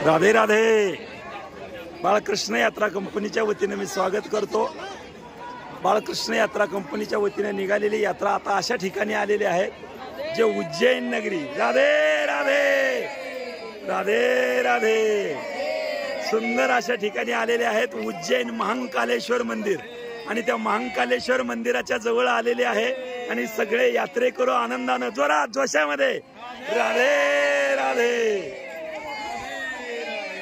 राधे राधे। बाळकृष्ण यात्रा कंपनीच्या वतीने मी स्वागत करतो। बाळकृष्ण यात्रा कंपनीच्या वतीने निघालेली यात्रा आता अशा ठिकाणी आलेली आहे जे उज्जैन नगरी। राधे राधे राधे राधे। सुंदर अशा ठिकाणी आलेले आहेत उज्जैन महाकालेश्वर मंदिर आणि त्या महाकालेश्वर मंदिराच्या जवळ आलेले आहे आणि सगळे यात्रेकरू आनंदाने जोरात जोशामध्ये राधे राधे।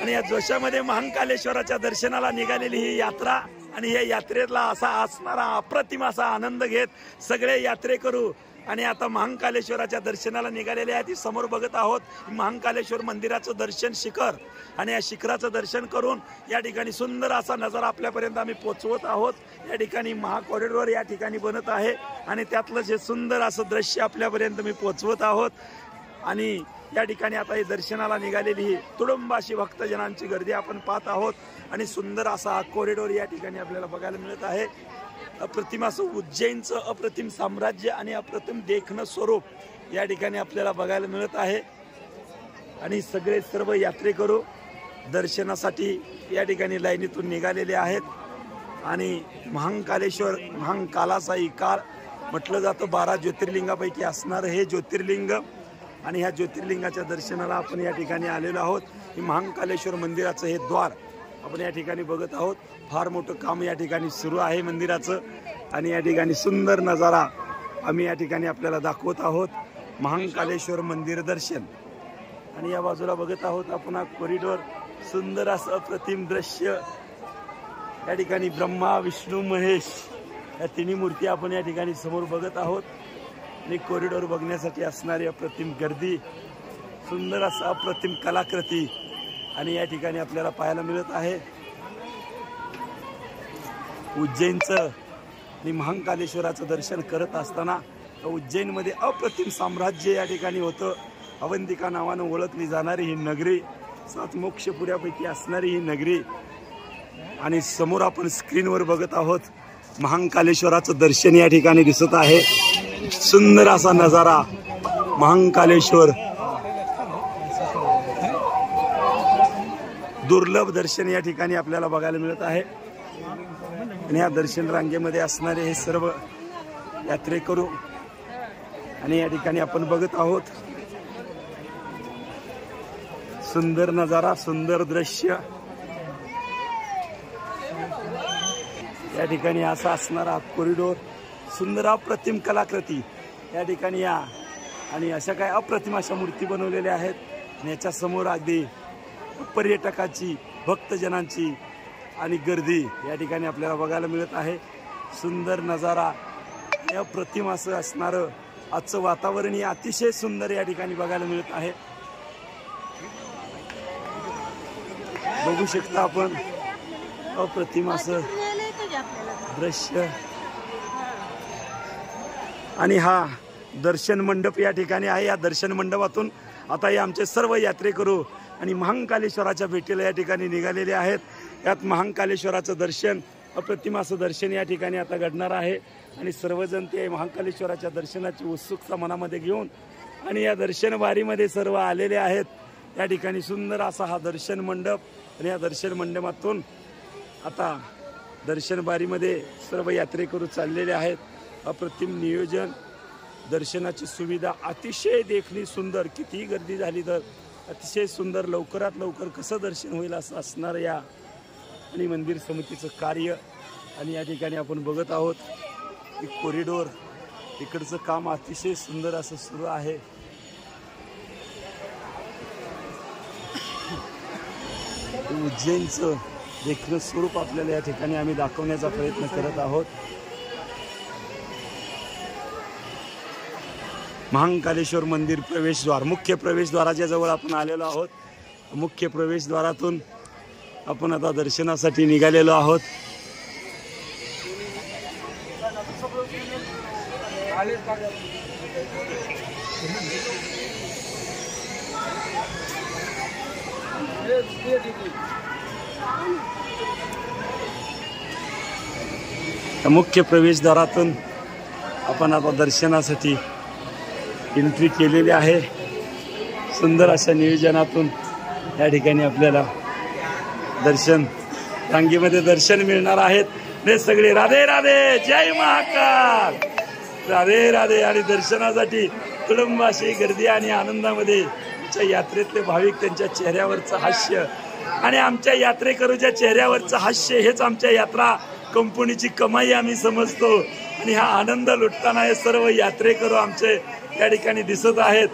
आणि या जोशामध्ये महाकालेश्वराच्या दर्शनाला निघालेली ही यात्रा आणि या यात्रेला असा असणारा अप्रतिम असा आनंद घेत सगळे यात्रेकरू आणि आता महाकालेश्वराच्या दर्शनाला निघालेले आहेत। समोर बघत आहोत महाकालेश्वर मंदिराचं दर्शन शिखर आणि या शिखराचं दर्शन करून या ठिकाणी सुंदर असा नजारा आपल्यापर्यंत आम्ही पोहोचवत आहोत। या ठिकाणी महाकॉरिडॉर या ठिकाणी बनत आहे आणि त्यातलं जे सुंदर असं दृश्य आपल्यापर्यंत मी पोहोचवत आहोत। आणि या ठिकाणी आता ही दर्शनाला निघालेली ही तुडुंबाशी भक्तजनांची गर्दी आपण पाहत आहोत आणि सुंदर असा कॉरिडॉर या ठिकाणी आपल्याला बघायला मिळत आहे। अप्रतिम असं उज्जैनचं अप्रतिम साम्राज्य आणि अप्रतिम देखणं स्वरूप या ठिकाणी आपल्याला बघायला मिळत आहे आणि सगळे सर्व यात्रेकरू दर्शनासाठी या ठिकाणी लाईनीतून निघालेले आहेत। आणि महाकालेश्वर महाकालाचाही कार म्हटलं जातं 12 ज्योतिर्लिंगापैकी असणारं हे ज्योतिर्लिंग आणि ह्या ज्योतिर्लिंगाच्या दर्शनाला आपण या ठिकाणी आलेलो आहोत। ही महाकालेश्वर मंदिराचं हे द्वार आपण या ठिकाणी बघत आहोत। फार मोठं काम या ठिकाणी सुरू आहे मंदिराचं आणि या ठिकाणी सुंदर नजारा आम्ही या ठिकाणी आपल्याला दाखवत आहोत। महाकालेश्वर मंदिर दर्शन आणि या बाजूला बघत आहोत आपण कॉरिडॉर सुंदर असं अप्रतिम दृश्य। या ठिकाणी ब्रह्मा विष्णू महेश या तिन्ही मूर्ती आपण या ठिकाणी समोर बघत आहोत आणि कॉरिडॉर बघण्यासाठी असणारी अप्रतिम गर्दी सुंदर असं अप्रतिम कलाकृती आणि या ठिकाणी आपल्याला पाहायला मिळत आहे। उज्जैनचं आणि महाकालेश्वराचं दर्शन करत असताना उज्जैनमध्ये अप्रतिम साम्राज्य या ठिकाणी होतं। अवंतिका नावानं ओळखली जाणारी ही नगरी 7 मोक्षपुऱ्यापैकी असणारी ही नगरी आणि समोर आपण स्क्रीनवर बघत आहोत महाकालेश्वराचं दर्शन या ठिकाणी दिसत आहे। सुंदर असा नजारा महाकालेश्वर दुर्लभ दर्शन या ठिकाणी आपल्याला बघायला मिळत आहे आणि या दर्शन रांगेमध्ये असणारे हे सर्व यात्रेकरू आणि या ठिकाणी आपण बघत आहोत सुंदर नजारा सुंदर दृश्य। या ठिकाणी असा असणारा कॉरिडॉर सुंदर अप्रतिम कलाकृती या ठिकाणी या आणि अशा काय अप्रतिम अशा मूर्ती बनवलेल्या आहेत आणि याच्या समोर अगदी पर्यटकाची भक्तजनांची आणि गर्दी या ठिकाणी आपल्याला बघायला मिळत आहे। सुंदर नजारा अप्रतिम असं असणारं आजचं वातावरण हे अतिशय सुंदर या ठिकाणी बघायला मिळत आहे। बघू शकता आपण अप्रतिम असं दृश्य आणि हा दर्शन मंडप या ठिकाणी आहे। या दर्शन मंडपातून आता हे आमचे सर्व यात्रेकरू आणि महाकालेश्वराच्या भेटीला या ठिकाणी निघालेले आहेत। यात महाकालेश्वराचं दर्शन अप्रतिम असं दर्शन या ठिकाणी आता घडणार आहे आणि सर्वजण ते महाकालेश्वराच्या दर्शनाची उत्सुकता मनामध्ये घेऊन आणि या दर्शन वारीमध्ये सर्व आलेले आहेत। या ठिकाणी सुंदर असा हा दर्शन मंडप आणि या दर्शन मंडपातून आता दर्शन वारीमध्ये सर्व यात्रेकरू चाललेले आहेत। अप्रतिम नियोजन दर्शनाची सुविधा अतिशय देखणी सुंदर कितीही गर्दी झाली तर अतिशय सुंदर लवकरात लवकर कसं दर्शन होईल असं असणार या आणि मंदिर समितीचं कार्य आणि या ठिकाणी आपण बघत आहोत की कॉरिडॉर इकडचं काम अतिशय सुंदर असं सुरू आहे। उज्जैनचं देखणं स्वरूप आपल्याला या ठिकाणी आम्ही दाखवण्याचा प्रयत्न करत आहोत। महाकालेश्वर मंदिर प्रवेशद्वार मुख्य प्रवेशद्वाराच्या जवळ आपण आलेलो आहोत। मुख्य प्रवेशद्वारातून आपण आता दर्शनासाठी निघालेलो आहोत। मुख्य प्रवेशद्वारातून आपण आता दर्शनासाठी एंट्री केलेली आहे। सुंदर अशा नियोजनातून या ठिकाणी आपल्याला दर्शन रांगेमध्ये दर्शन मिळणार आहेत. हे सगळे राधे राधे, जय महाकाल, राधे राधे. आणि दर्शनासाठी तुडुंबाशी गर्दी आणि आनंदामध्ये आमच्या यात्रेतले भाविक, त्यांच्या चेहऱ्यावरचं हास्य आणि आमच्या यात्रेकरूच्या चेहऱ्यावरचं हास्य हेच आमच्या यात्रा कंपनीची कमाई आम्ही समजतो. आणि हा आनंद लुटताना हे सर्व यात्रेकरू आमचे या ठिकाणी दिसत आहेत.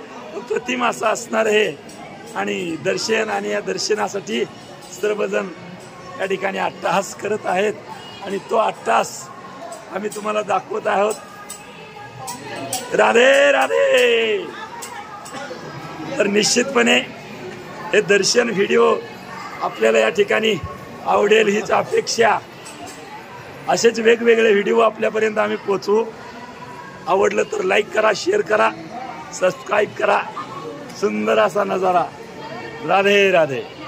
प्रतिमा असं असणार आहे. आणि दर्शन आणि या दर्शनासाठी सर्वजण या ठिकाणी अट्टहास करत आहेत. आणि तो अट्टहास आम्ही तुम्हाला दाखवत आहोत. राधे राधे. तर निश्चितपणे हे दर्शन व्हिडिओ आपल्याला या ठिकाणी आवडेल हीच अपेक्षा. असेच वेगवेगळे व्हिडिओ आपल्यापर्यंत आम्ही पोचवू. आवडलं तर लाईक करा, शेअर करा, सबस्क्राईब करा. सुंदर असा नजारा. राधे राधे.